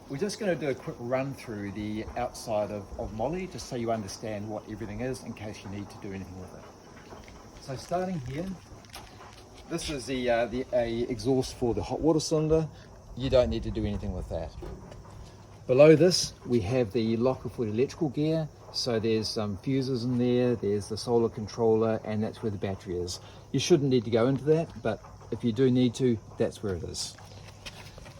We're just going to do a quick run through the outside of Molly, just so you understand what everything is in case you need to do anything with it. So starting here, this is the exhaust for the hot water cylinder. You don't need to do anything with that. Below this, we have the locker for the electrical gear. So there's some fuses in there, there's the solar controller, and that's where the battery is. You shouldn't need to go into that, but if you do need to, that's where it is.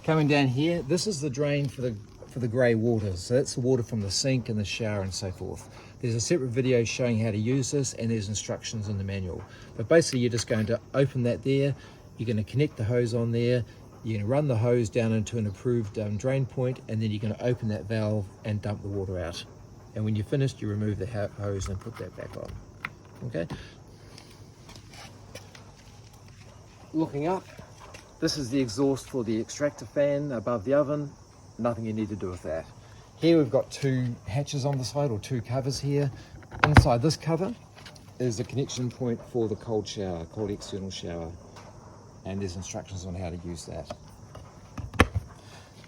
Coming down here, this is the drain for the grey water. So that's the water from the sink and the shower and so forth. There's a separate video showing how to use this, and there's instructions in the manual. But basically you're just going to open that there, you're going to connect the hose on there, you're going to run the hose down into an approved drain point, and then you're going to open that valve and dump the water out. And when you're finished, you remove the hose and put that back on. Okay. Looking up, this is the exhaust for the extractor fan above the oven. Nothing you need to do with that. Here we've got two hatches on the side, or two covers here. Inside this cover is the connection point for the cold shower, cold external shower. And there's instructions on how to use that.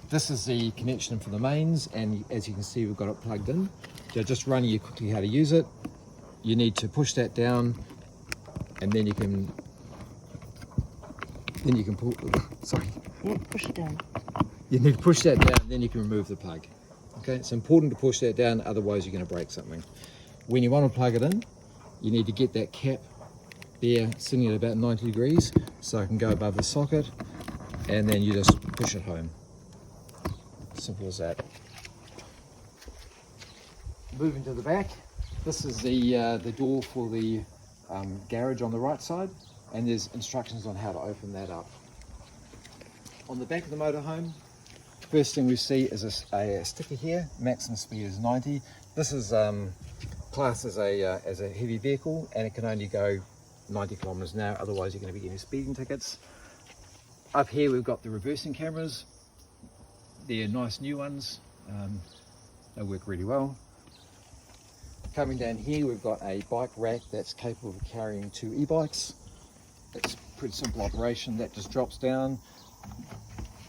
This is the connection for the mains, and as you can see, we've got it plugged in. So just running you quickly how to use it. You need to push that down, and then you can pull. Sorry. Yeah, push it down. You need to push that down, then you can remove the plug. Okay, it's important to push that down, otherwise you're going to break something. When you want to plug it in, you need to get that cap there sitting at about 90 degrees, so it can go above the socket, and then you just push it home. Simple as that. Moving to the back, this is the door for the garage on the right side, and there's instructions on how to open that up. On the back of the motorhome, first thing we see is a sticker here. Maximum speed is 90. This is classed as a heavy vehicle, and it can only go 90 kilometers an hour, otherwise you're going to be getting speeding tickets. Up here we've got the reversing cameras. They're nice new ones. They work really well. Coming down here we've got a bike rack that's capable of carrying 2 e-bikes. It's a pretty simple operation. That just drops down,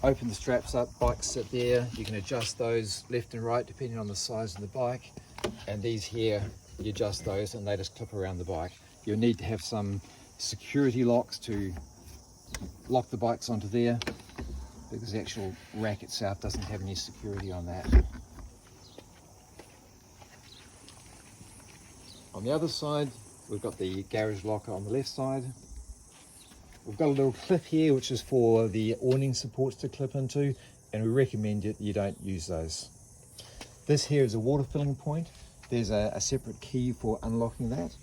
open the straps up, bikes sit there. You can adjust those left and right depending on the size of the bike, and these here, you adjust those and they just clip around the bike. You'll need to have some security locks to lock the bikes onto there, because the actual rack itself doesn't have any security on that. On the other side, we've got the garage locker on the left side. We've got a little clip here which is for the awning supports to clip into, and we recommend that you don't use those. This here is a water filling point. There's a separate key for unlocking that,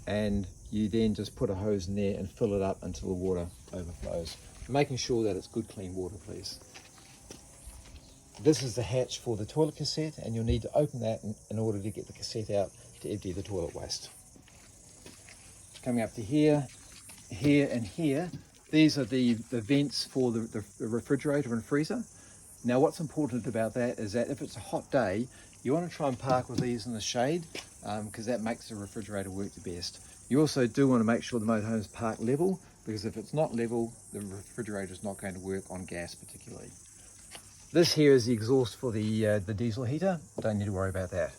and you then just put a hose in there and fill it up until the water overflows, making sure that it's good clean water, please. This is the hatch for the toilet cassette, and you'll need to open that in order to get the cassette out to empty the toilet waste. Coming up to here, here and here, these are the vents for the refrigerator and freezer. Now what's important about that is that if it's a hot day, you want to try and park with these in the shade, because that makes the refrigerator work the best. You also do want to make sure the motorhome is parked level, because if it's not level, the refrigerator is not going to work on gas particularly. This here is the exhaust for the diesel heater. Don't need to worry about that.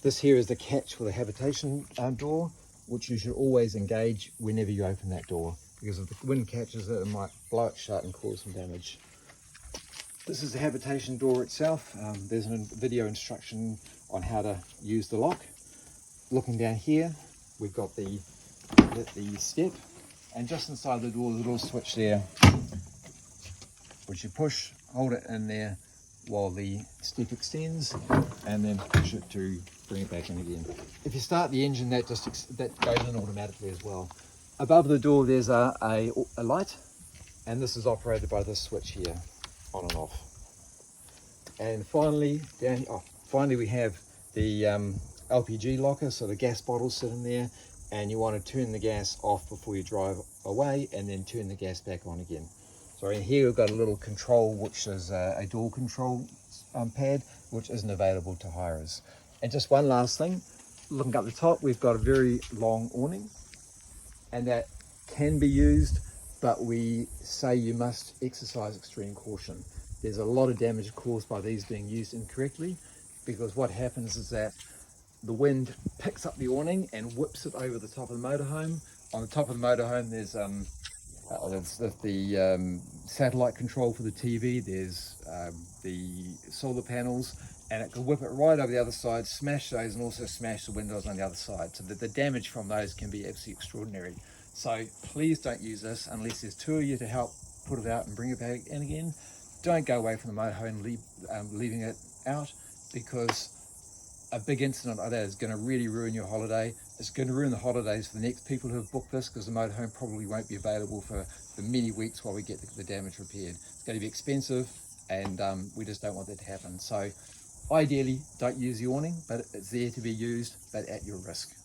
This here is the catch for the habitation door, which you should always engage whenever you open that door, because if the wind catches it, it might blow it shut and cause some damage. This is the habitation door itself. There's a video instruction on how to use the lock. Looking down here, we've got the step, and just inside the door, the little switch there, which you push, hold it in there while the step extends, and then push it to bring it back in again. If you start the engine, that goes in automatically as well. Above the door, there's a light, and this is operated by this switch here, on and off. And finally, we have the LPG locker, so the gas bottles sit in there, and you want to turn the gas off before you drive away, and then turn the gas back on again. So in here we've got a little control, which is a dual control pad, which isn't available to hirers. And just one last thing, looking up the top, we've got a very long awning, and that can be used, but we say you must exercise extreme caution, there's a lot of damage caused by these being used incorrectly, because what happens is that the wind picks up the awning and whips it over the top of the motorhome. On the top of the motorhome, there's the satellite control for the TV, there's the solar panels, and it can whip it right over the other side, smash those, and also smash the windows on the other side. So that the damage from those can be absolutely extraordinary. So please don't use this unless there's two of you to help put it out and bring it back in again. Don't go away from the motorhome leaving it out, because a big incident like that is going to really ruin your holiday. It's going to ruin the holidays for the next people who have booked this, because the motorhome probably won't be available for many weeks while we get the damage repaired. It's going to be expensive, and we just don't want that to happen. So ideally, don't use the awning, but it's there to be used, but at your risk.